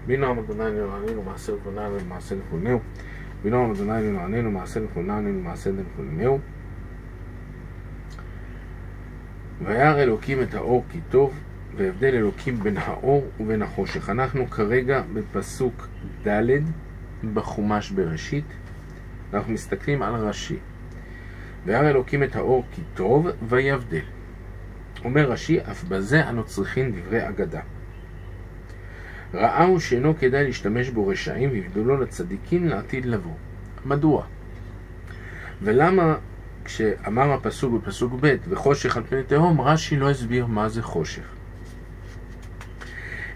בנועם אדוני לרעננו מעשה לפוננו ומעשה לפוננו. בנועם אדוני לרעננו מעשה לפוננו ומעשה לפוננו. וירא אלוקים את האור כי טוב, והבדל אלוקים בין האור ובין החושך. אנחנו כרגע בפסוק ד' בחומש בראשית, אנחנו מסתכלים על רש"י. וירא אלוקים את האור כי טוב ויבדל. אומר רש"י, אף בזה אנו צריכים דברי אגדה. ראהו שאינו כדאי להשתמש בו רשעים והבדלו לצדיקים לעתיד לבוא. מדוע? ולמה כשאמר הפסוק בפסוק ב' וחושך על פני תהום, רש"י לא הסביר מה זה חושך?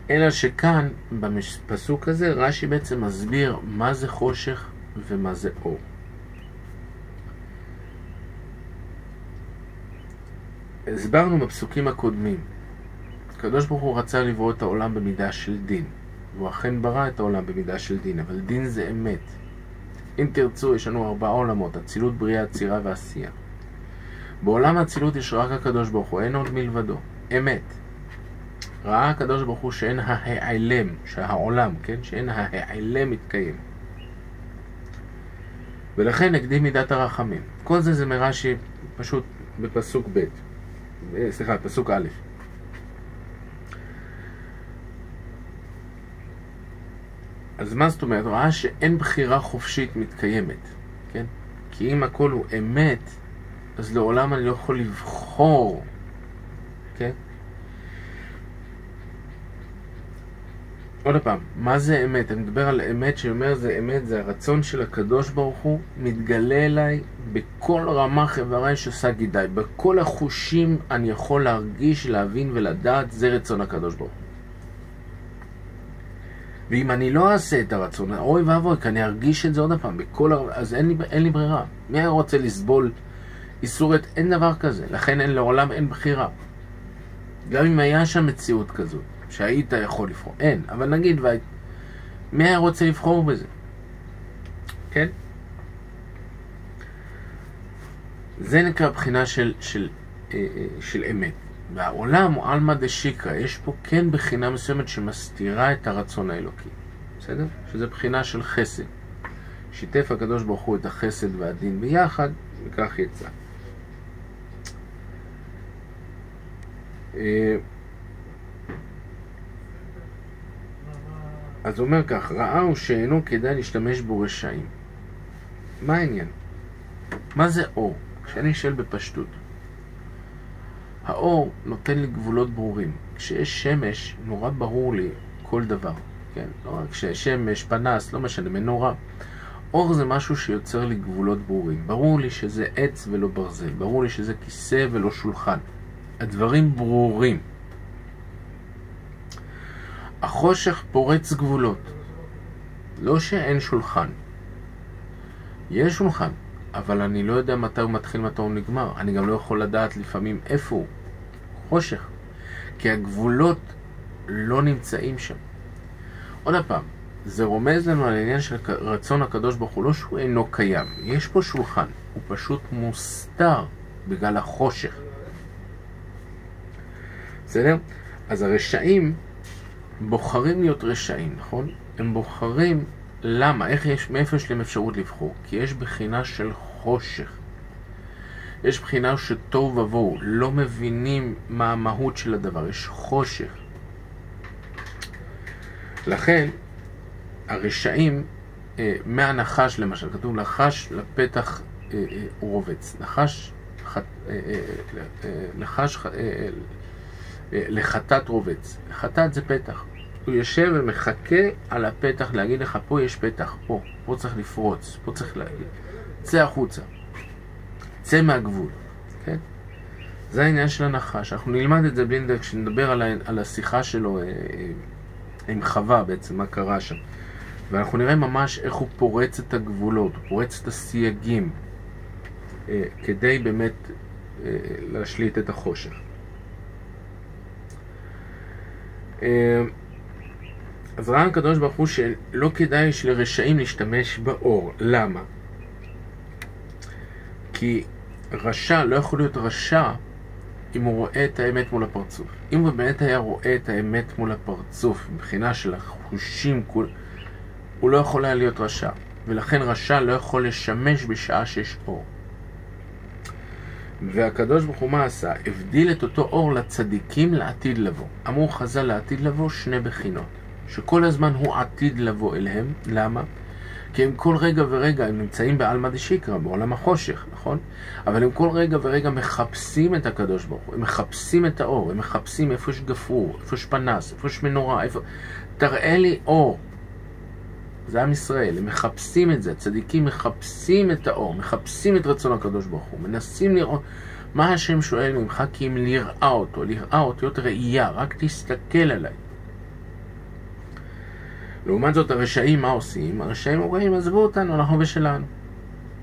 אלא שכאן בפסוק הזה רש"י בעצם מסביר מה זה חושך ומה זה אור. הסברנו בפסוקים הקודמים, הקדוש ברוך הוא רצה לברוא את העולם במידה של דין, והוא אכן ברא את העולם במידה של דין, אבל דין זה אמת. אם תרצו, יש לנו 4 עולמות, אצילות, בריאה, יצירה ועשייה. בעולם האצילות יש רק הקדוש ברוך הוא, אין עוד מלבדו, אמת. ראה הקדוש ברוך הוא שאין ההיעלם, שהעולם, כן? שאין ההיעלם מתקיים. ולכן הקדים מידת הרחמים. כל זה מרש"י פשוט בפסוק ב', סליחה, פסוק א'. אז מה זאת אומרת? ראה שאין בחירה חופשית מתקיימת, כן? כי אם הכל הוא אמת, אז לעולם אני לא יכול לבחור, כן? עוד פעם, מה זה אמת? אני מדבר על אמת שאומר זה אמת, זה הרצון של הקדוש ברוך הוא מתגלה אליי בכל רמה חברה שעושה גידי. בכל החושים אני יכול להרגיש, להבין ולדעת, זה רצון הקדוש ברוך הוא. ואם אני לא אעשה את הרצון, אוי ואבוי, כי אני ארגיש את זה עוד פעם, אז אין לי ברירה. מי היה רוצה לסבול איסורת? אין דבר כזה. לכן לעולם אין בחירה. גם אם היה שם מציאות כזאת, שהיית יכול לבחור. אין, אבל נגיד, מי היה רוצה לבחור בזה? כן? זה נקרא בחינה של אמת. והעולם הוא אלמא דשיקרא, יש פה כן בחינה מסוימת שמסתירה את הרצון האלוקי. בסדר? שזה בחינה של חסד. שיתף הקדוש ברוך הוא את החסד והדין ביחד, וכך יצא. אז הוא אומר כך, ראהו שאינו כדאי להשתמש בו רשעים. מה העניין? מה זה אור? כשאני שואל בפשטות. האור נותן לי גבולות ברורים. כשיש שמש, נורא ברור לי כל דבר. כן? לא רק כששמש, פנס, לא משנה, מנורה. אור זה משהו שיוצר לי גבולות ברורים. ברור לי שזה עץ ולא ברזל. ברור לי שזה כיסא ולא שולחן. הדברים ברורים. החושך פורץ גבולות. לא שאין שולחן. יש שולחן, אבל אני לא יודע מתי הוא מתחיל, מתי הוא נגמר. אני גם לא יכול לדעת לפעמים איפה הוא. חושך. כי הגבולות לא נמצאים שם. עוד פעם, זה רומז לנו על העניין של רצון הקדוש ברוך הוא, לא שהוא אינו קיים. יש פה שולחן. הוא פשוט מוסתר בגלל החושך. בסדר? אז הרשעים בוחרים להיות רשעים, נכון? הם בוחרים, למה? מאיפה יש להם אפשרות לבחור? כי יש בחינה של חושך. יש בחינה שטוב ובואו, לא מבינים מה המהות של הדבר, יש חושך. לכן, הרשעים, מהנחש למשל, כתוב נחש לפתח רובץ. נחש לחטאת רובץ. חטאת זה פתח. הוא יושב ומחכה על הפתח להגיד לך, פה יש פתח, פה צריך לפרוץ, פה צריך להגיד. צא החוצה. צא מהגבול. כן? זה העניין של הנחש. אנחנו נלמד את זה בלינדר כשנדבר על השיחה שלו עם חווה בעצם, מה קרה שם. ואנחנו נראה ממש איך הוא פורץ את הגבולות, הוא פורץ את הסייגים, כדי באמת להשליט את החושך. אז ראה הקדוש ברוך הוא שלא כדאי לרשעים להשתמש באור. למה? כי רשע לא יכול להיות רשע אם הוא רואה את האמת מול הפרצוף. אם הוא באמת היה רואה את האמת מול הפרצוף, מבחינה של החושים, הוא לא יכול היה להיות רשע. ולכן רשע לא יכול לשמש בשעה שיש אור. והקדוש ברוך הוא מה עשה? הבדיל את אותו אור לצדיקים לעתיד לבוא. אמרו חז"ל לעתיד לבוא שני בחינות. שכל הזמן הוא עתיד לבוא אליהם. למה? כי הם כל רגע ורגע, הם נמצאים בעלמא דשיקרא, בעולם החושך, נכון? אבל הם כל רגע ורגע מחפשים את הקדוש ברוך הוא, הם מחפשים את האור, הם מחפשים איפה יש גפרור, איפה יש פנס, איפה יש מנורה, איפה... תראה לי אור. זה עם ישראל, הם מחפשים את זה, הצדיקים מחפשים את האור, מחפשים את רצון הקדוש ברוך הוא, מנסים לראות מה השם שואל ממך, כי אם לראה אותו, לראה אותיות ראייה, רק תסתכל עליי. לעומת זאת הרשעים מה עושים? הרשעים אומרים, עזבו אותנו, אנחנו בשלנו.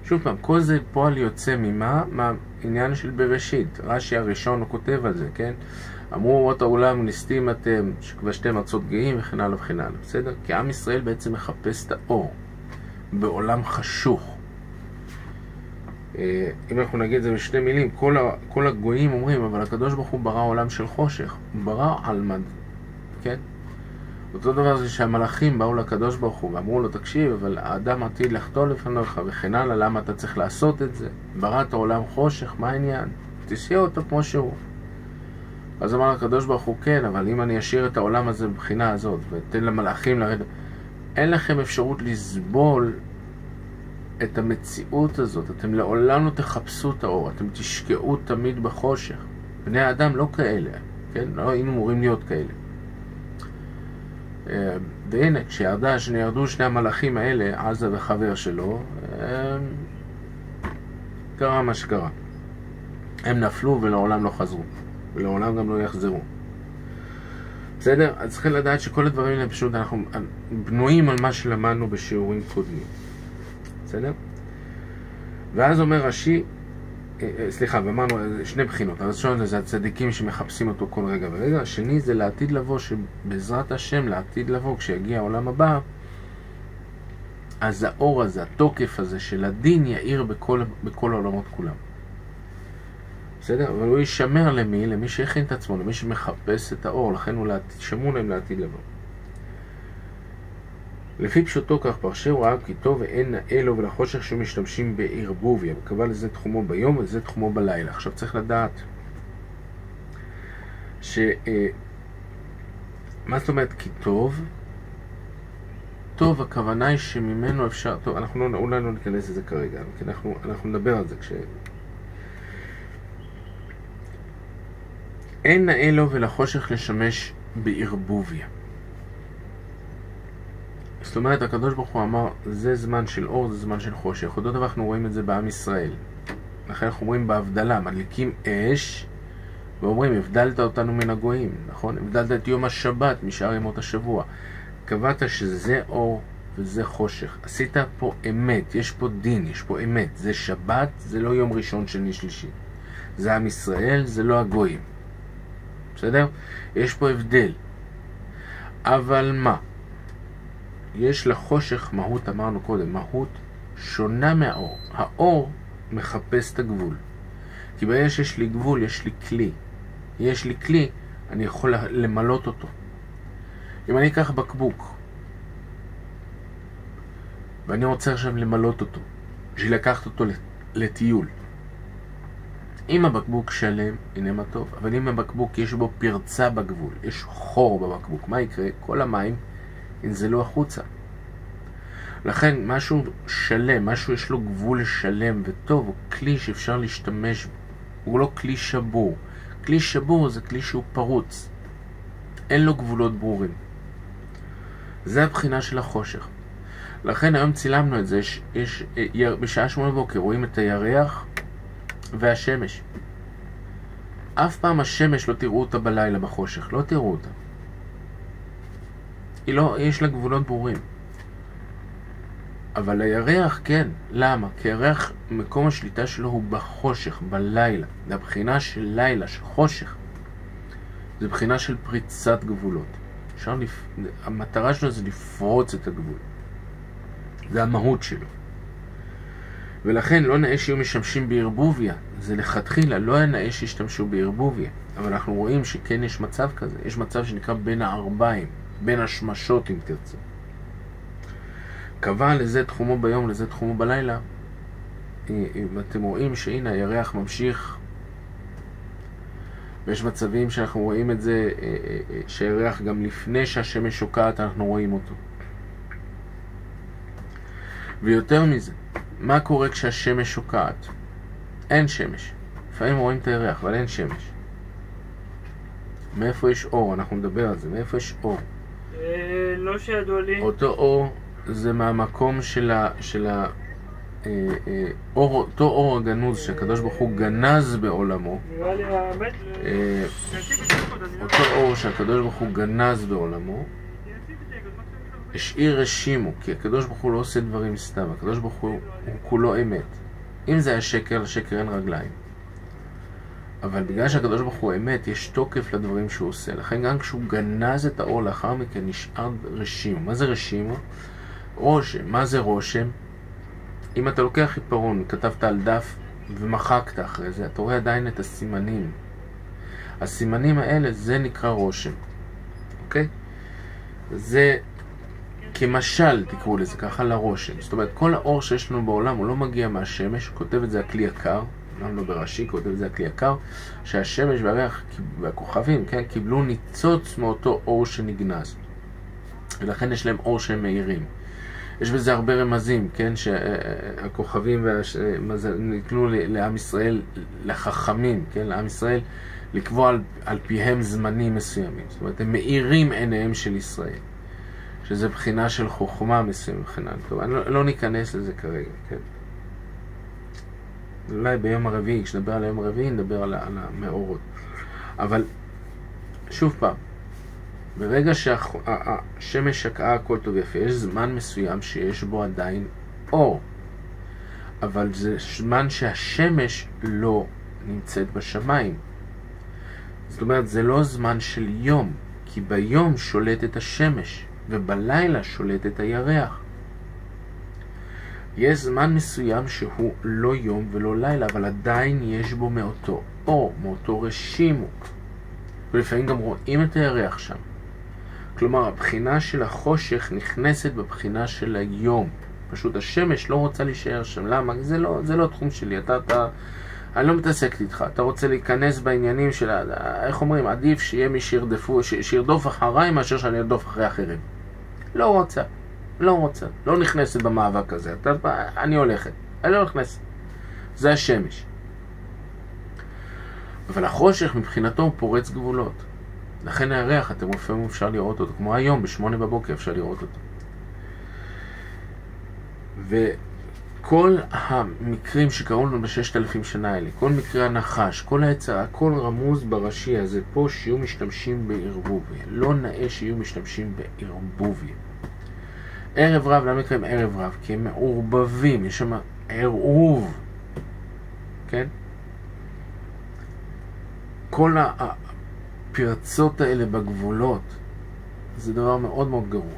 שוב פעם, כל זה פועל יוצא ממה? מהעניין של בראשית. רש"י הראשון הוא כותב על זה, כן? אמרו אומות העולם נסתים אתם, שכבשתם ארצות גאים וכן הלאה וכן הלאה. בסדר? כי עם ישראל בעצם מחפש את האור בעולם חשוך. אם אנחנו נגיד את זה בשתי מילים, כל הגויים אומרים, אבל הקדוש ברוך הוא ברא עולם של חושך. הוא ברא עלמא, כן? אותו דבר זה שהמלאכים באו לקדוש ברוך הוא ואמרו לו, תקשיב, אבל האדם עתיד לחטוא לפניך וכן הלאה, למה אתה צריך לעשות את זה? בראת העולם חושך, מה העניין? תשאיר אותו כמו שהוא. אז אמר הקדוש ברוך הוא, כן, אבל אם אני אשאיר את העולם הזה בבחינה הזאת ותן למלאכים לרדת, אין לכם אפשרות לסבול את המציאות הזאת. אתם לעולם לא תחפשו את האור, אתם תשקעו תמיד בחושך. בני האדם לא כאלה, כן? לא היינו אמורים להיות כאלה. והנה, כשירדו שני המלאכים האלה, עזה וחבר שלו, קרה מה שקרה. הם נפלו ולעולם לא חזרו, ולעולם גם לא יחזרו. בסדר? אז צריכים לדעת שכל הדברים האלה פשוט אנחנו בנויים על מה שלמדנו בשיעורים קודמים. בסדר? ואז אומר רש"י, סליחה, ואמרנו שני בחינות. הראשון זה הצדיקים שמחפשים אותו כל רגע ורגע. השני זה לעתיד לבוא, שבעזרת השם לעתיד לבוא, כשיגיע העולם הבא, אז האור הזה, התוקף הזה של הדין יאיר בכל העולמות כולם. בסדר? אבל הוא ישמר למי? למי שהכין את עצמו, למי שמחפש את האור, לכן הוא שמור להם לעתיד לבוא. לפי פשוטו כך פרשהו רעב כי טוב ואין נאה לו ולחושך שמשתמשים בערבוביה, וקבע לזה תחומו ביום וזה תחומו בלילה. עכשיו צריך לדעת מה זאת אומרת כי טוב? טוב, הכוונה היא שממנו אפשר, טוב, אנחנו אולי לא ניכנס לזה כרגע, כי אנחנו נדבר על זה אין נאה לו ולחושך לשמש בערבוביה. זאת אומרת, הקדוש ברוך הוא אמר, זה זמן של אור, זה זמן של חושך. אותו דבר אנחנו רואים את זה בעם ישראל. לכן אנחנו רואים בהבדלה, מדליקים אש, ואומרים, הבדלת אותנו מן הגויים, נכון? הבדלת את יום השבת משאר ימות השבוע. קבעת שזה אור וזה חושך. עשית פה אמת, יש פה דין, יש פה אמת. זה שבת, זה לא יום ראשון, שני, שלישי. זה עם ישראל, זה לא הגויים. בסדר? יש פה הבדל. אבל מה? יש לחושך מהות, אמרנו קודם, מהות שונה מהאור. האור מחפש את הגבול. כי ברגע שיש לי גבול, יש לי כלי. יש לי כלי, אני יכול למלות אותו. אם אני אקח בקבוק, ואני רוצה עכשיו למלות אותו, בשביל לקחת אותו לטיול. אם הבקבוק שלם, הנה מה טוב. אבל אם הבקבוק יש בו פרצה בגבול, יש חור בבקבוק, מה יקרה? כל המים ינזלו החוצה. לכן משהו שלם, משהו יש לו גבול שלם וטוב, הוא כלי שאפשר להשתמש בו. הוא לא כלי שבור. כלי שבור זה כלי שהוא פרוץ. אין לו גבולות ברורים. זה הבחינה של החושך. לכן היום צילמנו את זה, בשעה 8 בבוקר רואים את הירח והשמש. אף פעם השמש לא תראו אותה בלילה בחושך, לא תראו אותה. יש לה גבולות ברורים. אבל הירח כן. למה? כי הירח, מקום השליטה שלו הוא בחושך, בלילה. זה הבחינה של לילה, של חושך. זה בחינה של פריצת גבולות. המטרה שלו זה לפרוץ את הגבול. זה המהות שלו. ולכן לא נאה שיהיו משתמשים בערבוביה. זה לכתחילה, לא היה נאה שישתמשו בערבוביה. אבל אנחנו רואים שכן יש מצב כזה. יש מצב שנקרא בין הערביים, בין השמשות אם תרצה. קבע לזה תחומו ביום, לזה תחומו בלילה. ואתם רואים שהנה הירח ממשיך. ויש מצבים שאנחנו רואים את זה, שהירח גם לפני שהשמש שוקעת אנחנו רואים אותו. ויותר מזה, מה קורה כשהשמש שוקעת? אין שמש. לפעמים רואים את הירח, אבל אין שמש. מאיפה יש אור? אנחנו נדבר על זה. מאיפה יש אור? לא שידוע לי. אותו אור זה מהמקום אותו אור הגנוז שהקדוש ברוך הוא גנז בעולמו. נראה לי האמת. אותו אור שהקדוש ברוך הוא גנז בעולמו השאיר רשימו, כי הקדוש ברוך הוא לא עושה דברים סתם. הקדוש ברוך הוא כולו אמת. אם זה היה שקר, לשקר אין רגליים. אבל בגלל שהקדוש ברוך הוא אמת, יש תוקף לדברים שהוא עושה. לכן גם כשהוא גנז את האור לאחר מכן נשאר רשימו. מה זה רשימו? רושם. מה זה רושם? אם אתה לוקח חיפרון, כתבת על דף ומחקת אחרי זה, אתה רואה עדיין את הסימנים. הסימנים האלה, זה נקרא רושם. אוקיי? זה כמשל, תקראו לזה ככה, לרושם. זאת אומרת, כל האור שיש לנו בעולם הוא לא מגיע מהשמש, כותב את זה הכלי יקר, לא ברש"י, כותב את זה הכלי יקר, שהשמש והריח והכוכבים, כן, קיבלו ניצוץ מאותו אור שנגנז. ולכן יש להם אור שהם מאירים. יש בזה הרבה רמזים, כן, שהכוכבים ניתנו לעם ישראל, לחכמים, כן, לעם ישראל, לקבוע על פיהם זמנים מסוימים. זאת אומרת, הם מאירים עיניהם של ישראל. שזה בחינה של חוכמה מסוים מבחינה. טוב, אני לא ניכנס לזה כרגע, כן? אולי ביום הרביעי, כשנדבר על היום הרביעי, נדבר על המאורות. אבל, שוב פעם, ברגע שהשמש שקעה הכל טוב יפה, יש זמן מסוים שיש בו עדיין אור. אבל זה זמן שהשמש לא נמצאת בשמיים. זאת אומרת, זה לא זמן של יום, כי ביום שולטת השמש. ובלילה שולט את הירח. יש זמן מסוים שהוא לא יום ולא לילה, אבל עדיין יש בו מאותו אור, מאותו רשימו. ולפעמים גם רואים את הירח שם. כלומר, הבחינה של החושך נכנסת בבחינה של היום. פשוט השמש לא רוצה להישאר שם. למה? זה לא תחום שלי. אני לא מתעסקת איתך. אתה רוצה להיכנס בעניינים של, איך אומרים, עדיף שיהיה מי שירדוף אחריי מאשר שאני ארדוף אחרי אחרים. לא רוצה. לא נכנסת במאבק הזה. אני הולכת. אני לא נכנסת. זה השמש. אבל החושך מבחינתו הוא פורץ גבולות. לכן הירח, אתם לפעמים אפשר לראות אותו. כמו היום, ב8 בבוקר אפשר לראות אותו. כל המקרים שקראו לנו ב6,000 שנה האלה, כל מקרי הנחש, כל היצר, הכל רמוז ברש"י הזה פה שיהיו משתמשים בערבוביה. לא נאה שיהיו משתמשים בערבוביה. ערב רב, למה נקראים ערב רב? כי הם מעורבבים, יש שם ערבוב. כן? כל הפרצות האלה בגבולות, זה דבר מאוד מאוד גרוע.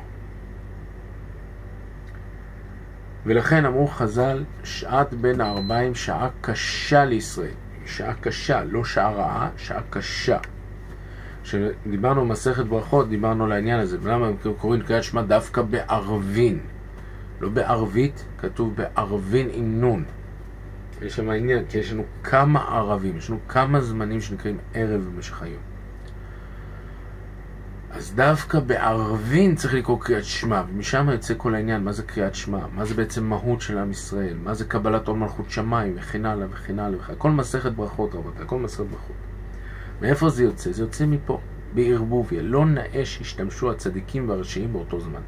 ולכן אמרו חז"ל, שעת בין הערביים, שעה קשה לישראל. שעה קשה, לא שעה רעה, שעה קשה. כשדיברנו במסכת ברכות, דיברנו על העניין הזה. ולמה הם קוראים קריאת שמע דווקא בערבין? לא בערבית, כתוב בערבין עם נון. יש שם העניין, כי יש לנו כמה ערבים, יש לנו כמה זמנים שנקראים ערב במשך היום. אז דווקא בערבין צריך לקרוא קריאת שמע, ומשם יוצא כל העניין, מה זה קריאת שמע, מה זה בעצם מהות של עם ישראל, מה זה קבלת עול מלכות שמיים, וכן הלאה וכן הלאה וכן הלאה. כל מסכת ברכות רבותיי, כל מסכת ברכות. מאיפה זה יוצא? זה יוצא מפה, בערבוביה. לא נאה שישתמשו הצדיקים והרשעים באותו זמן.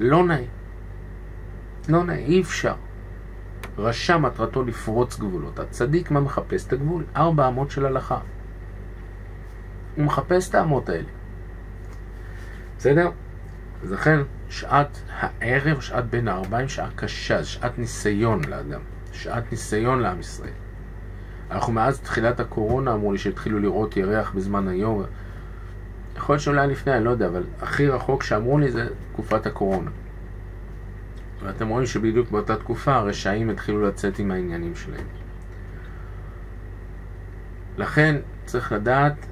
לא נאה. לא נאה, אי אפשר. רשע מטרתו לפרוץ גבולות. הצדיק מה מחפש? את הגבול, 4 אמות של הלכה. הוא מחפש את האמות האלה. בסדר? אז לכן, שעת הערב, שעת בין הערביים, שעה קשה, שעת ניסיון לאדם. שעת ניסיון לעם ישראל. אנחנו מאז תחילת הקורונה אמרו לי שהתחילו לראות ירח בזמן היום. יכול להיות שאולי לפני, אני לא יודע, אבל הכי רחוק שאמרו לי זה תקופת הקורונה. ואתם רואים שבדיוק באותה תקופה הרשעים התחילו לצאת עם העניינים שלהם. לכן צריך לדעת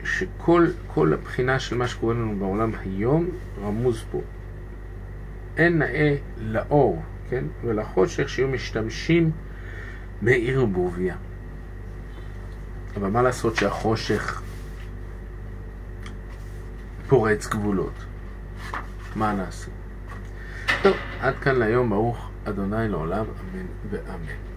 שכל הבחינה של מה שקורה לנו בעולם היום רמוז פה. אין נאה לאור, כן? ולחושך שיהיו משתמשים בערבוביה. אבל מה לעשות שהחושך פורץ גבולות? מה נעשה? טוב, עד כאן להיום. ברוך אדוני לעולם, אמן ואמן.